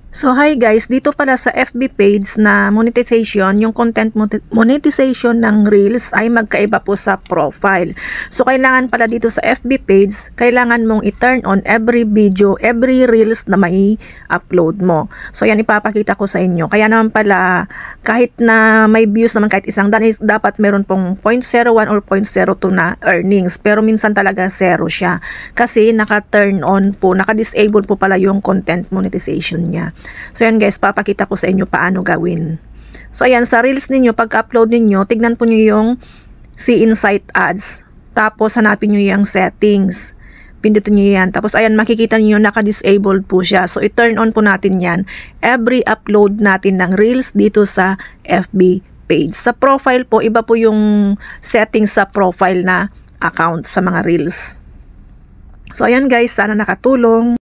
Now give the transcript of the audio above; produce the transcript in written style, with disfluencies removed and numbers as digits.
So hi guys, dito pala sa FB page na monetization, yung content monetization ng Reels ay magkaiba po sa profile. So kailangan pala dito sa FB page, kailangan mong i-turn on every video, every Reels na may upload mo. So yan ipapakita ko sa inyo. Kaya naman pala kahit na may views naman kahit isang dan, dapat meron pong 0.01 or 0.02 na earnings. Pero minsan talaga zero siya. Kasi naka-turn on po, naka-disable po pala yung content monetization niya. So yan guys, papakita ko sa inyo paano gawin. So ayan, sa Reels ninyo, pag-upload ninyo, tignan po nyo yung See Insight Ads. Tapos hanapin nyo yung settings. Pindutin nyo yan. Tapos ayan, makikita nyo naka-disabled po siya. So i-turn on po natin yan. Every upload natin ng Reels dito sa FB page. Sa profile po, iba po yung settings sa profile na account sa mga Reels. So ayan guys, sana nakatulong.